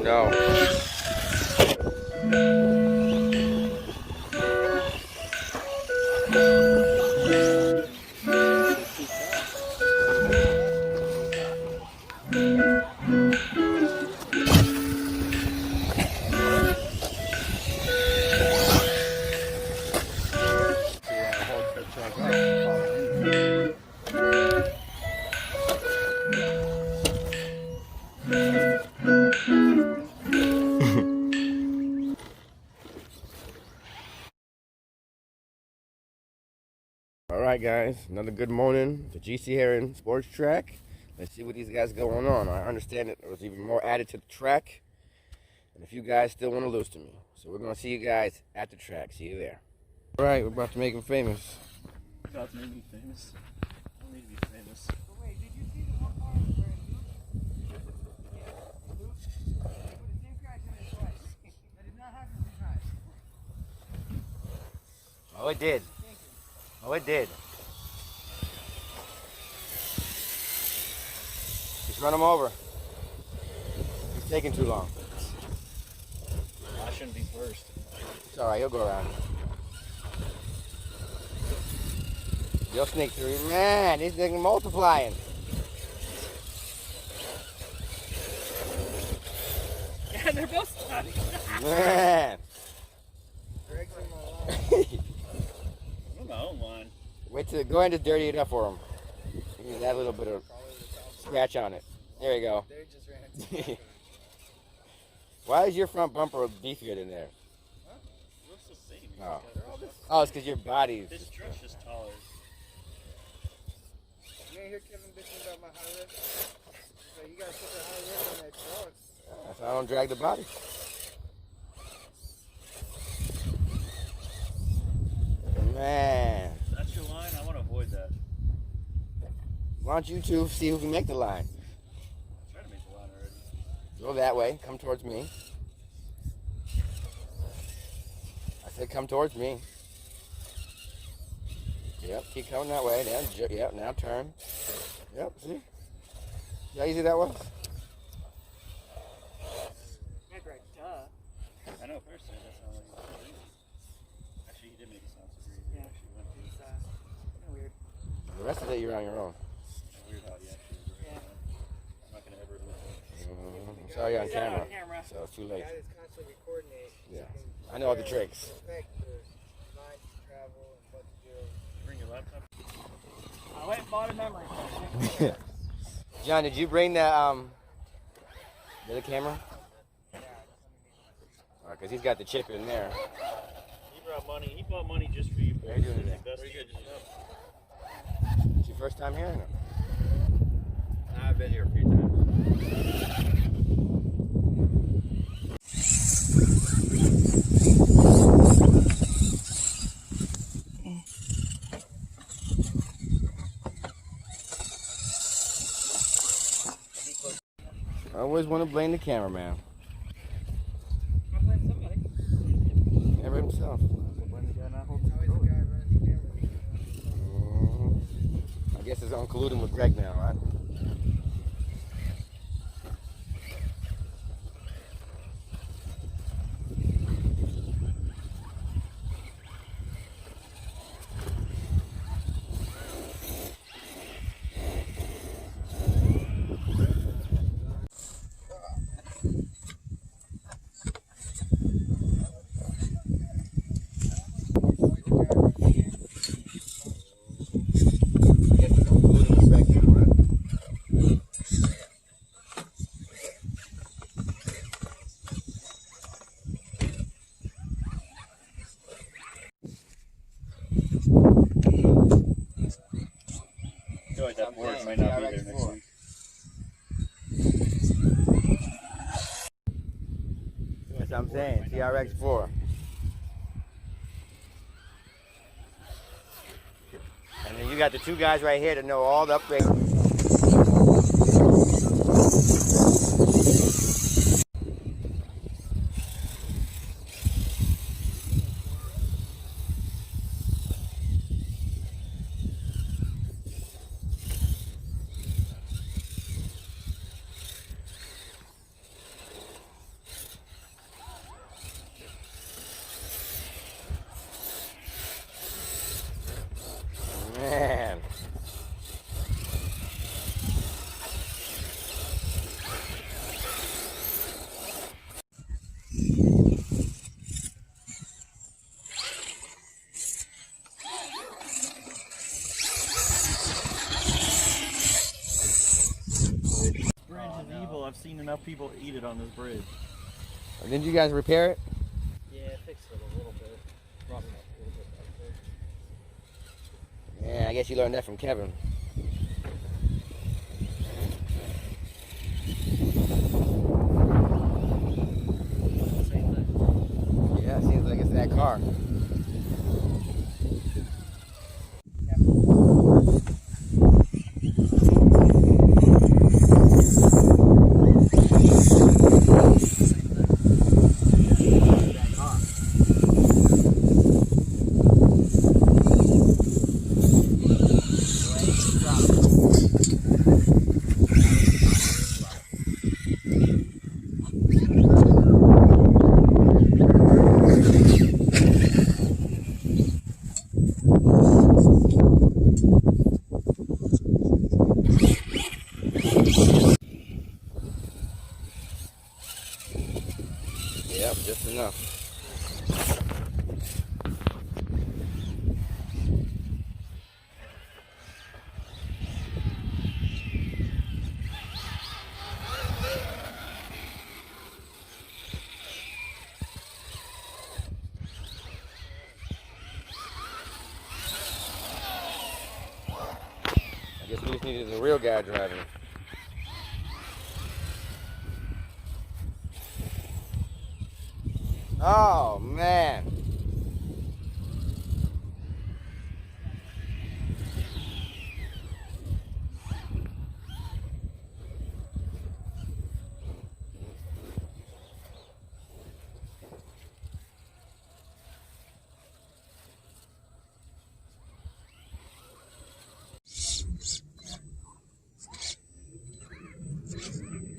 no. Alright guys, another good morning. The GC Heron Sports Track. Let's see what these guys going on. I understand that there was even more added to the track. And if you guys still want to lose to me. So we're going to see you guys at the track. See you there. Alright, we're about to make him famous. God's made me famous. I don't need to be famous. But wait, did you see the one car where it looped? Yeah, it looped. They put the same crash in it twice. That did not happen 2 times. Oh, it did. Oh, it did. Just run him over. He's taking too long. I shouldn't be first. It's alright, he'll go around. You'll sneak through. Man, these things are multiplying. Yeah, they're both stuck. Man. Greg's in my line. I'm in my own line. Wait till go ahead and just dirty it up for him. Give me that little bit of scratch on it. There you go. They just ran into Why is your front bumper beefier than theirs? Huh? Looks the same. Oh. Oh, it's because your body's. This truck's just taller. You ain't hear Kevin bitching about my high lift? He's like, you gotta put the high lift on that truck. That's why I don't drag the body. Man. That's your line? I want to avoid that. Why don't you two see who can make the line? I'm trying to make the line already. Go that way. Come towards me. I said come towards me. Yep, keep coming that way. Now, yep, now turn. Yep, see? See how easy that was? Yeah, Greg, duh. I know, personally, that sounds like it's crazy. Actually, he did make it sound so crazy. Yeah. Actually went through. It's kind of weird. The rest of it, you're on your own. Weird how he actually was right. I'm not going to ever listen. I'm sorry you're on He's not camera, on camera. so it's too The late. guy that's constantly recording it. Yeah, I know all the tricks. Respect the lines to travel and what to do. Bring your laptop. I went and bought a memory card. John, did you bring the other camera? Yeah. Because he's got the chip in there. He brought money. He bought money just for you. How you doing today? Pretty good. It's your first time here? Or no? I've been here a few times. I always want to blame the cameraman. I blame somebody. Never himself. Always the guy running the camera. I guess it's on colluding with Greg now, right? I feel like that board might not be there next week. That's what I'm saying. TRX4. And then you got the two guys right here to know all the upgrades. seen enough people eat it on this bridge. Didn't you guys repair it? Yeah, fixed it a little bit. Brought it up a little bit back there. Yeah, I guess you learned that from Kevin. Same thing. Yeah, it seems like it's that car. Yep, just enough. I guess we just needed the real guy driving. Oh, man.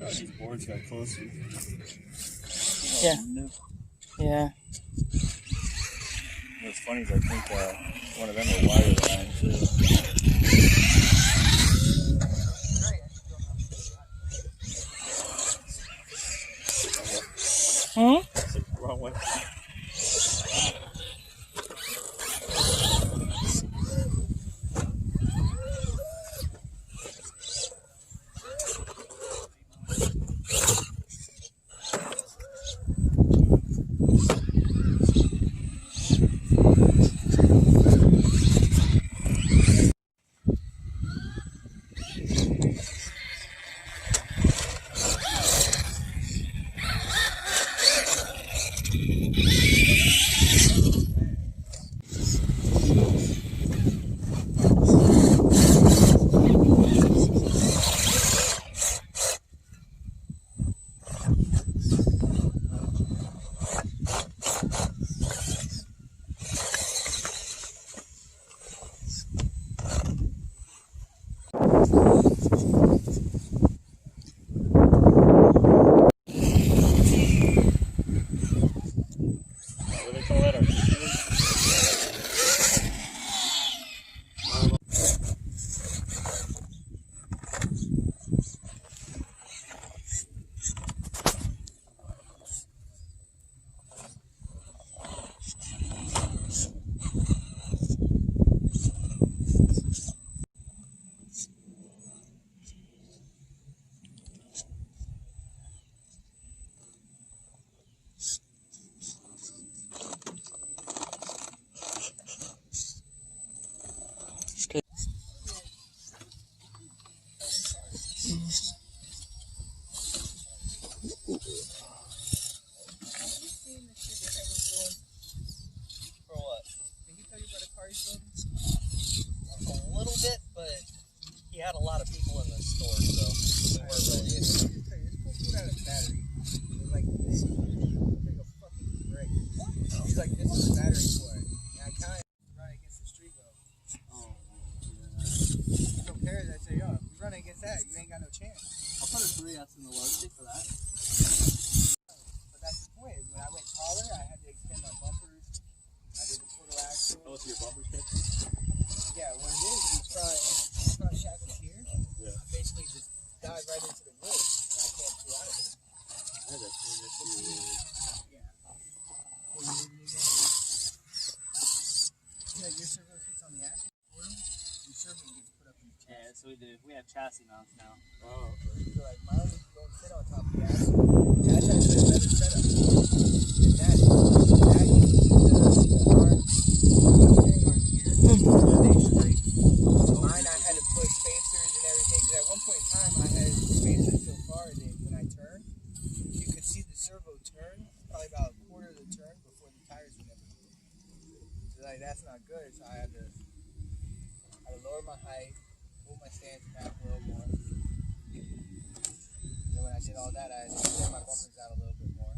These boards got closer. Yeah. Yeah. What's funny is I think one of them are wire line too. Hmm? Wrong way. What do they call that? Articulate? For what? Did he tell you about a car he's building? A little bit, but he had a lot of people in the store, so we weren't really in it. This cool dude had a battery. It was like this. It was like a fucking brick. He's like, this is a battery for it. And I kind of run against the street though. Oh, yeah. Don't care. I say, yo, if you run against that, you ain't got no chance. I'll put a 3S in the load stick for that. But that's the point. When I went taller, I had to extend my bumpers. I did the quarter axle. Oh, it's your bumper stick? Yeah, what it is, you front shackles here. Yeah. Basically just dive right into the wood. And I can't pull out of it. I had that 3S. Yeah. Well, you didn't need that? Yeah, your servo sits on the axle. Your servo gets put up in the Yeah, so we do. We have chassis mounts now. Oh, okay. So like mine don't sit on top of the axle. Yeah, that's actually a better setup. And that uses the arm, steering arm here, stay straight. Mine I had to put spacers and everything, because at one point in time I had spacers so far that when I turned, you could see the servo turn, probably about a quarter of the turn before the tires would ever move. So like that's not good, so I had to lower my height, pull my stance back a little more. Then when I did all that, I had to extend my bumpers out a little bit more.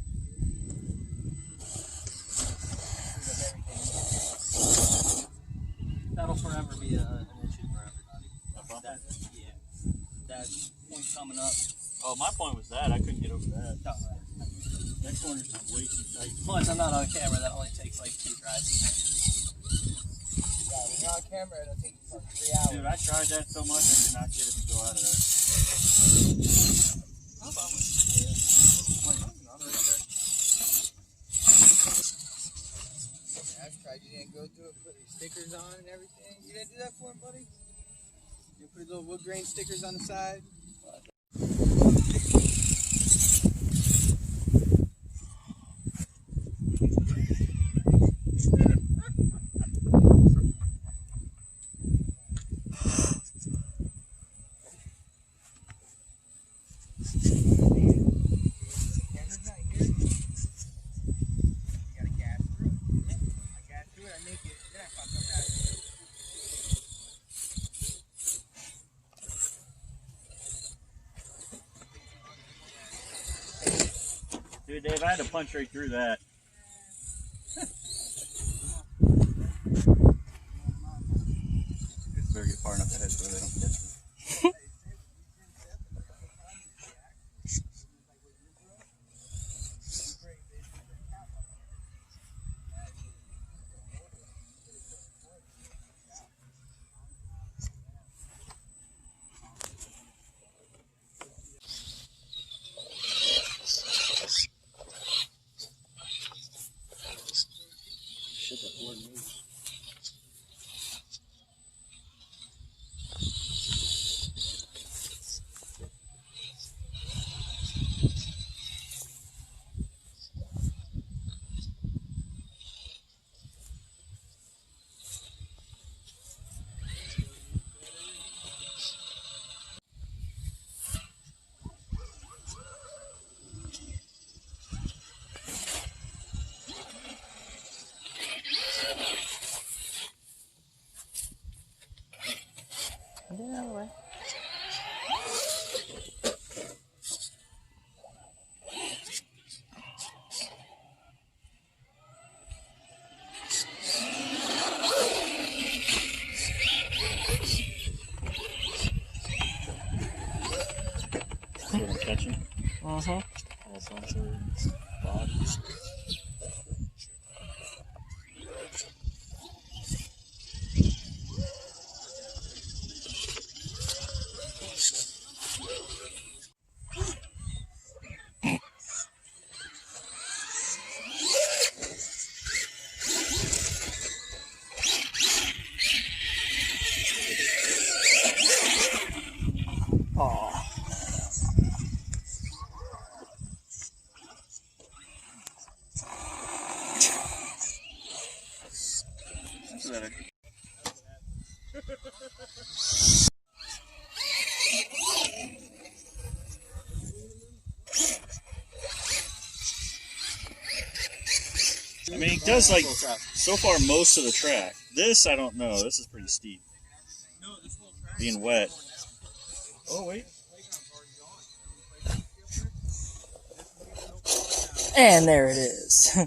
Clean up everything. That'll forever be an issue for everybody. Yeah. That point coming up. Oh, my point was that I couldn't get over that. No, That corner's just way too tight. plus, I'm not on camera. That only takes like 2 tries. Yeah, when you're on camera, it'll take you for 3 hours. Dude, I tried that so much I did not get it to go out of there. I'm fine with it. Yeah, I've tried. You didn't go through it, put your stickers on and everything. You didn't do that for him, buddy? You put little wood grain stickers on the side. Camera's not here. You gotta gas through it. I gas through it, I make it, then I fuck up that. Dude, Dave, I had to punch right through that. Just better get far enough ahead so they don't catch me. Shit, that board moves. See what I'm catching? Uh-huh. All bumpers, bodies. I mean, it does like so far most of the track. This I don't know. This is pretty steep. Being wet. Oh wait. And there it is.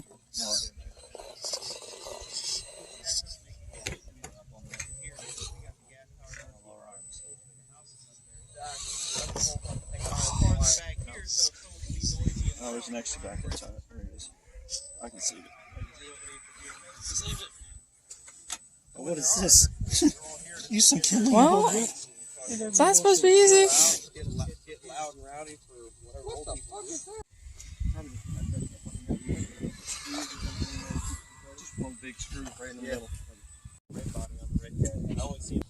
Oh, there's an extra backwards on it. There it is. I can see it. Oh, what is this? Use some kindling. Well, it's not supposed to be easy. Get loud and rowdy for whatever. What the fuck is that? Just one big screw right in the middle. Red body on the red cat. I always see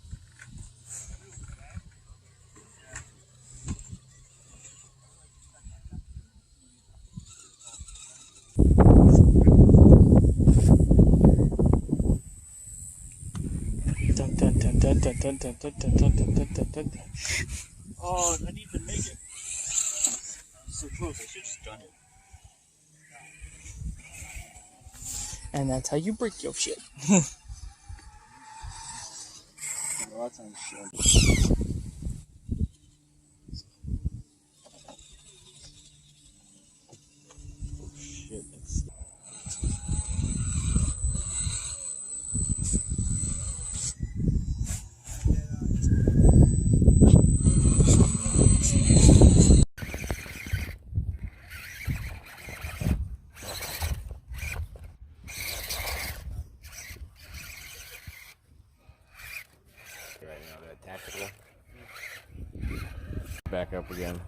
dun, dun, dun, dun, dun, dun, dun, dun, dun. Oh, I need to make it. So close. I should have just done it. And that's how you break your shit. A lot of times, shit. Right now, that tactical. Back up again.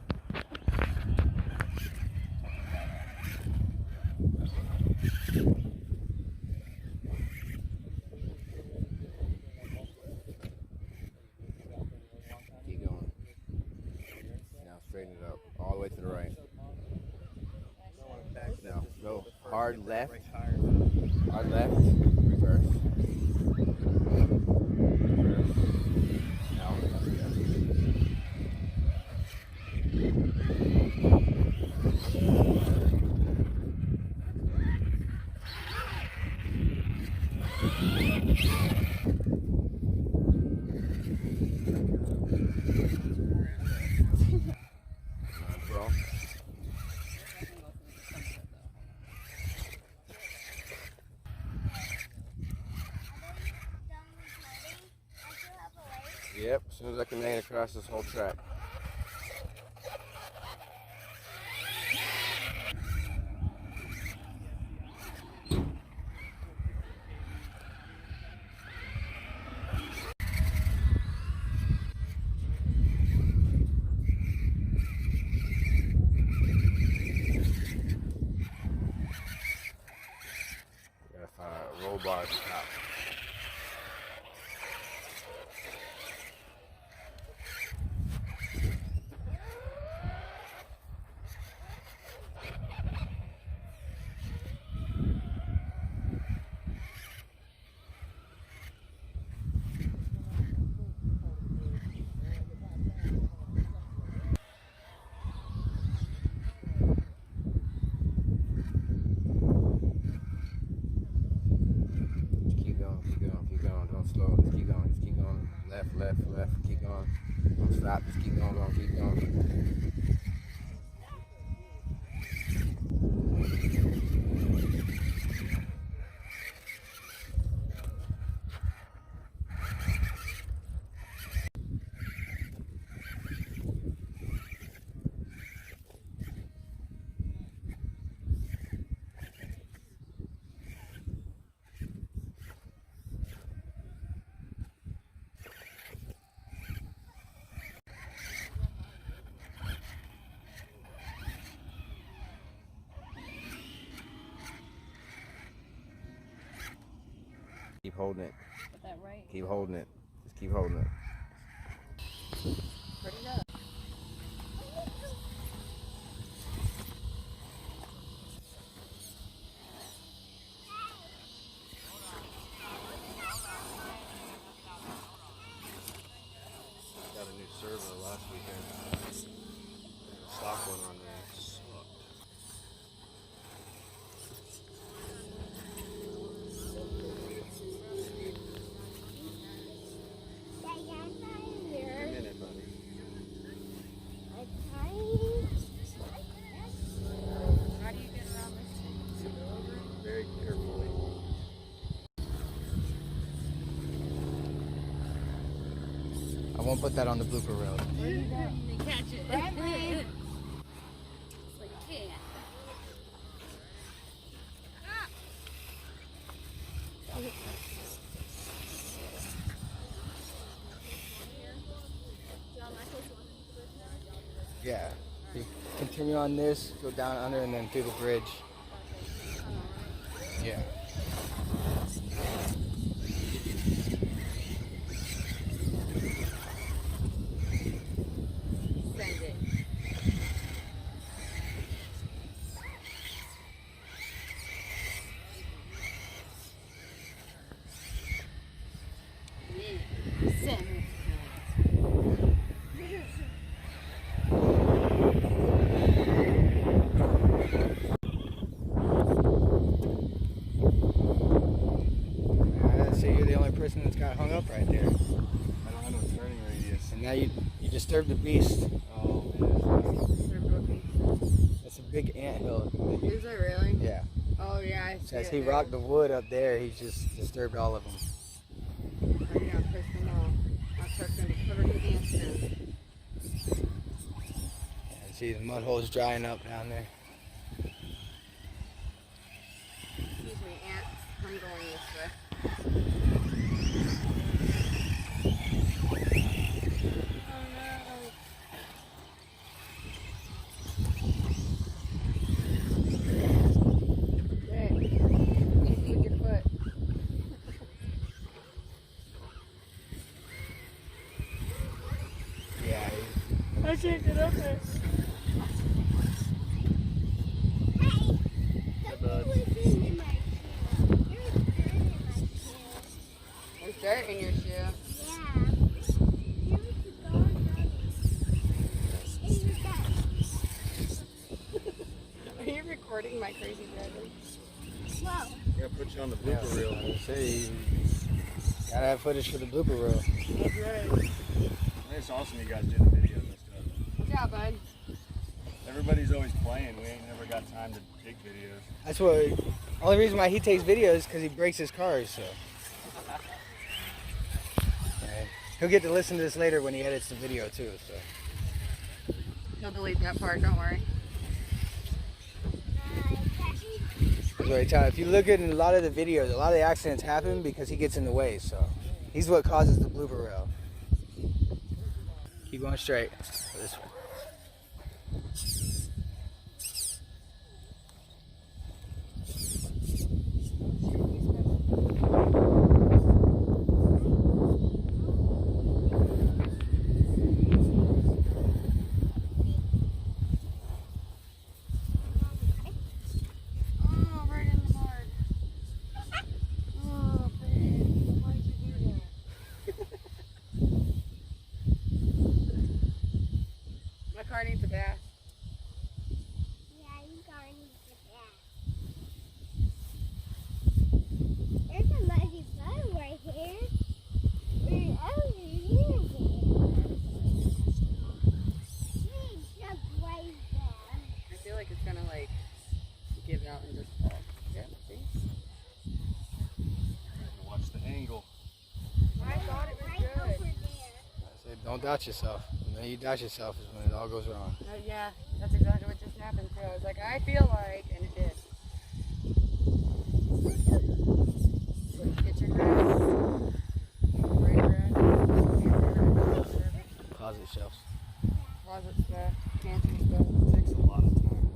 Keep going. Now straighten it up. All the way to the right. Now go hard left. Hard left. Reverse. Reverse. Now up again. Bro. Yep, as soon as I can make it across this whole track. Gotta find a roll bar at the top. Keep going, keep going, keep going. Don't slow. Just keep going, just keep going. Left, left, left. Keep going. Don't stop. Just keep going, keep going. Keep holding it. Put that right. Keep holding it. Just keep holding it. Pretty good. Got a new servo last weekend. A stock one on there. Sucked. A minute, buddy. How do you get around this? Very carefully. I won't put that on the blooper reel. Catch it. Bradley. It's like a can. Yeah. You continue on this, go down under, and then through the bridge. Yeah. Send it. Yeah. Send it. accidents got hung up right there. I don't have no turning radius. And now you disturbed the beast. Oh man. That's a big anthill. Is it really? Yeah. Oh yeah, I see So as it he there. rocked the wood up there, he just disturbed all of them. Oh, yeah, pissed them off. Our truck's gonna be covered in ants soon. Yeah, see the mud holes drying up down there. Excuse me, ants. I'm going this way. Hey, easy with your foot. Yeah. I can't get up there. There's dirt in your shoe. Are you recording my crazy driving? I gotta put you on the Yeah, blooper reel. I say you gotta have footage for the blooper reel. That's right. It's awesome you guys do the videos and stuff. Good job, bud. Everybody's always playing. We ain't never got time to take videos. That's what. Only reason why he takes videos is because he breaks his cars. So. And he'll get to listen to this later when he edits the video too. So. He'll delete that part, don't worry. That's what I tell you. If you look at a lot of the videos, a lot of the accidents happen because he gets in the way. So he's what causes the blooper reel. Keep going straight. This way. Oh, right in the mud. Oh, babe. Why'd you do that? My car needs a bath. Yeah, you got it. There's a muddy bottom right here. Where else are you Hey, jump right there. I feel like it's gonna like give out and just fall. Yeah, see? Watch the angle. I thought it was Right over good. there. I said, don't doubt yourself. And then you doubt yourself is when it all goes wrong. Yeah, that's exactly what just happened too. I was like, I feel like, and it did. Kitchen grass, spray grass, Closet shelves. closet stuff, pantry stuff. Takes a lot of time.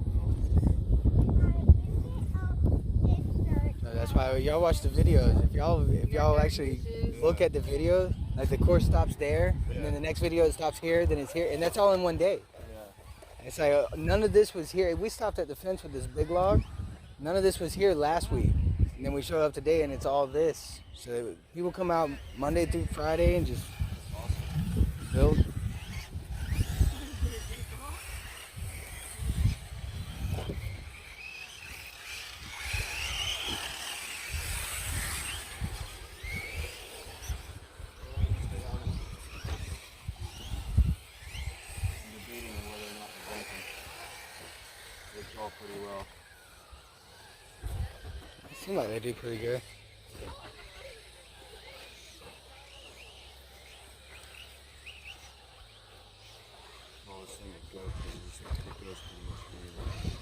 So that's why y'all watch the videos. If y'all actually look at the video, like the course stops there, and then the next video it stops here, then it's here, and that's all in one day. Yeah. It's like none of this was here. We stopped at the fence with this big log. None of this was here last week, and then we showed up today, and it's all this. So people come out Monday through Friday and just build. Debating on whether or not to bump them. They crawl pretty well. It seems like they do pretty good. Well, this thing would go because it goes pretty much crazy.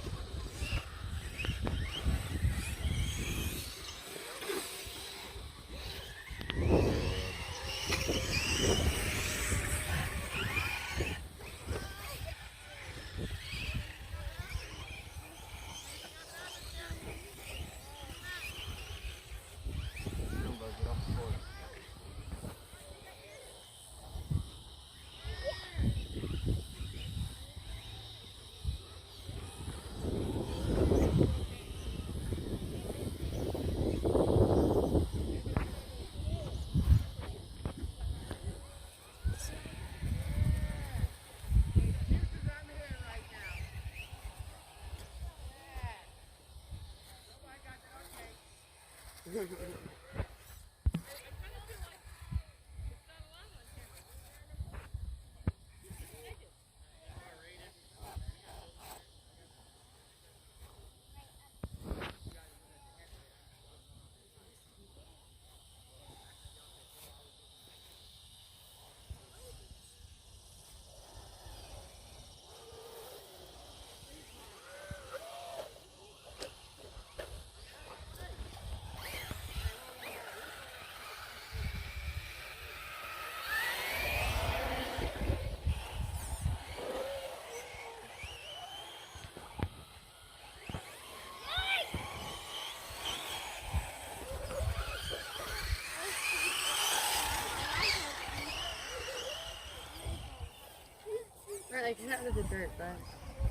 Like, get out of the dirt, but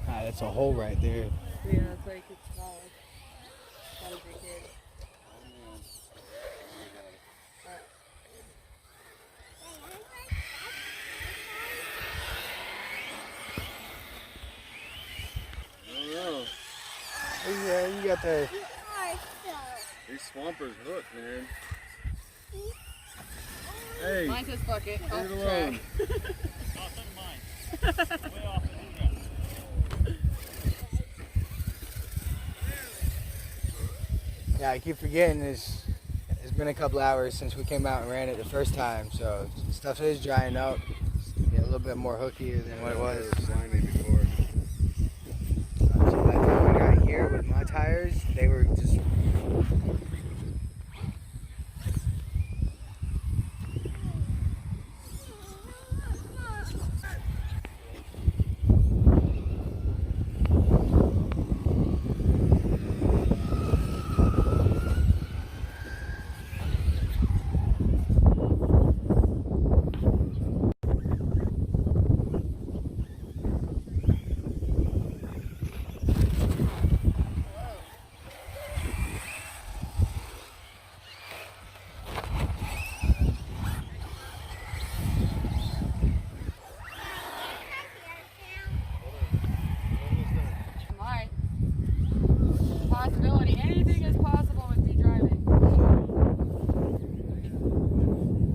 Ah, that's a hole right there. yeah, it's like it's small. Not a big kid. Yeah, you got the. These swampers hook, man. Hey, Mine says fuck it. leave Oh, it alone. Yeah, I keep forgetting this. It's been a couple hours since we came out and ran it the first time, so stuff is drying up. Yeah, a little bit more hookier than what it was. So by the time we got here with my tires, they were just. Might. Possibility. Anything is possible with me driving.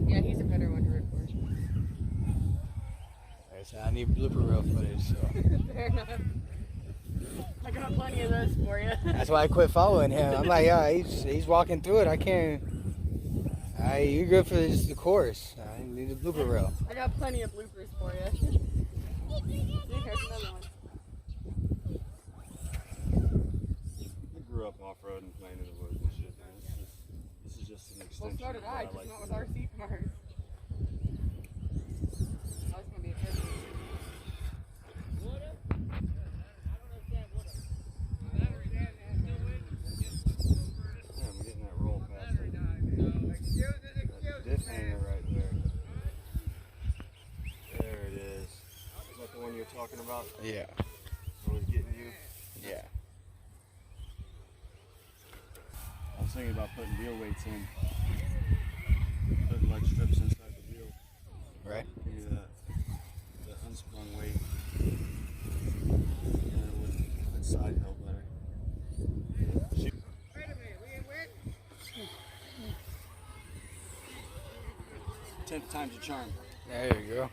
Yeah, he's a better one to record. Like I said, I need blooper reel footage, so. Fair enough. I got plenty of those for you. That's why I quit following him. I'm like, yeah, he's walking through it. I can't. You're good for just the course. I need a blooper reel. I got plenty of bloopers for you. See, here's another one. I grew up off-road and playing in the woods and shit, man. This is just an Well, extension. so did of I, what just like not to with do. RC cars. Oh, it's gonna be a good one. Yeah, I'm getting that roll past it. That diff hanger right there. There it is. Is that the one you're talking about? Yeah. Always getting you? Yeah. I was thinking about putting wheel weights in. Putting leg strips inside the wheel. Right. Give you that unsprung weight. And it would side help better. Shoot. 10th time's a charm. There you go.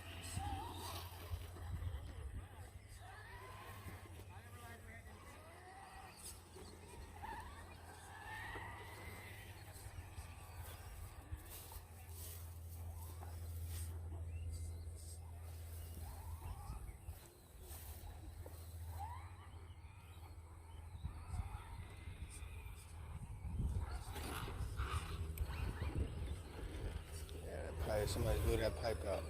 Probably somebody blew that pipe out.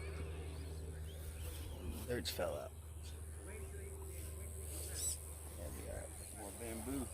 Dirts fell out. That'd be alright. More bamboo.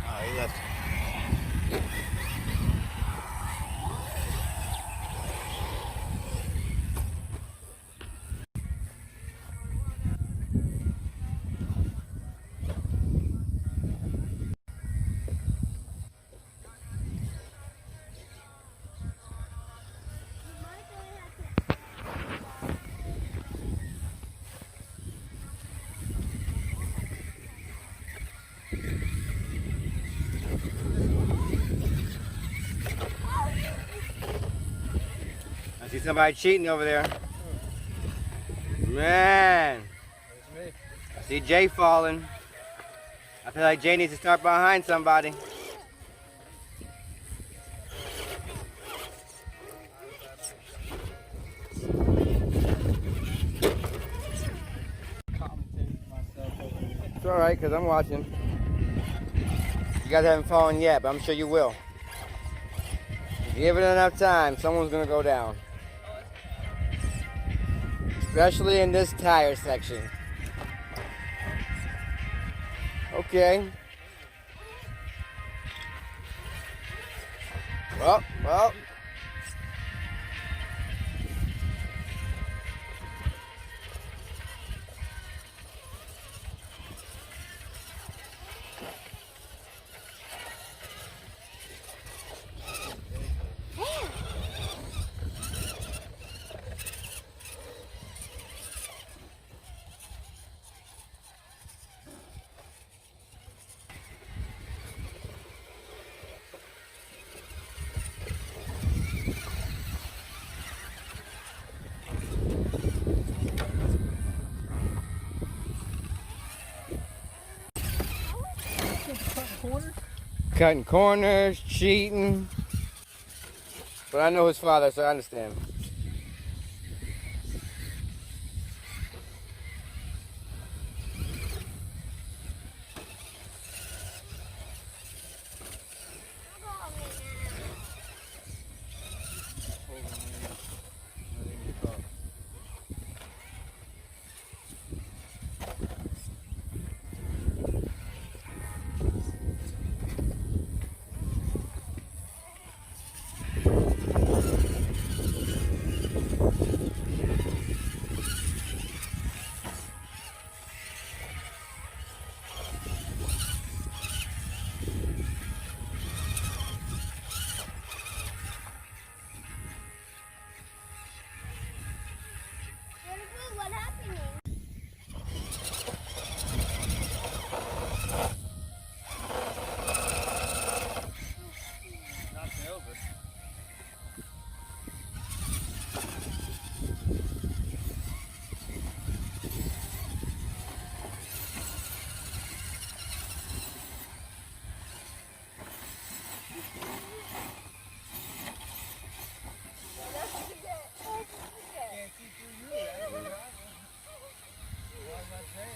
Oh, he left. I see somebody cheating over there. Man. I see Jay falling. I feel like Jay needs to start behind somebody. It's alright, because I'm watching. You guys haven't fallen yet, but I'm sure you will. Give it enough time, someone's gonna go down. Especially in this tire section. Okay. Well. Cutting corners, cheating. But I know his father, so I understand. What happened?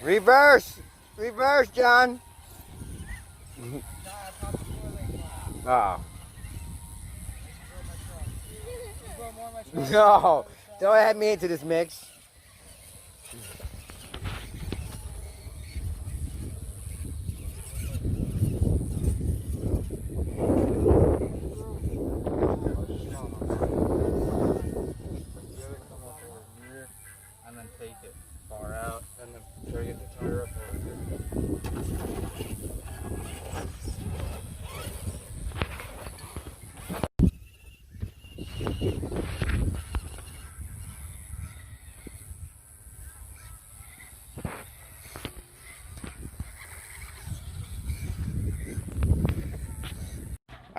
Reverse, John. Oh. No, don't add me into this mix. And then take it far out, and then try to get the tire up over here.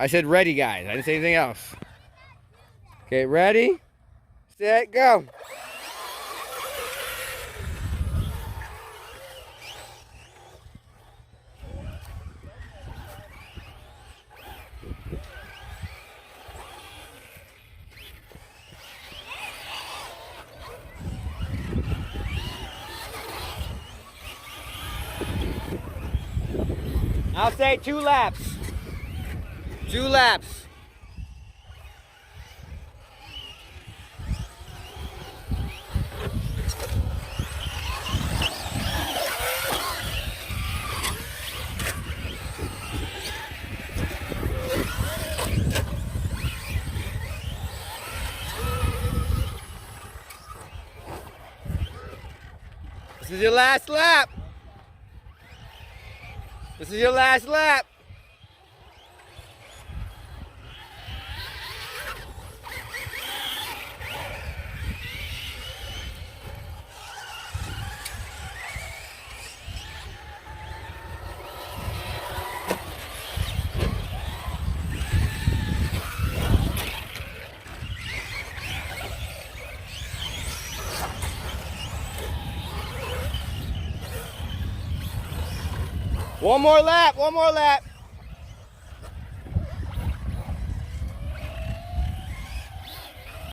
I said ready, guys. I didn't say anything else. Okay, ready, set, go. I'll say 2 laps. 2 laps. This is your last lap. This is your last lap. One more lap, one more lap.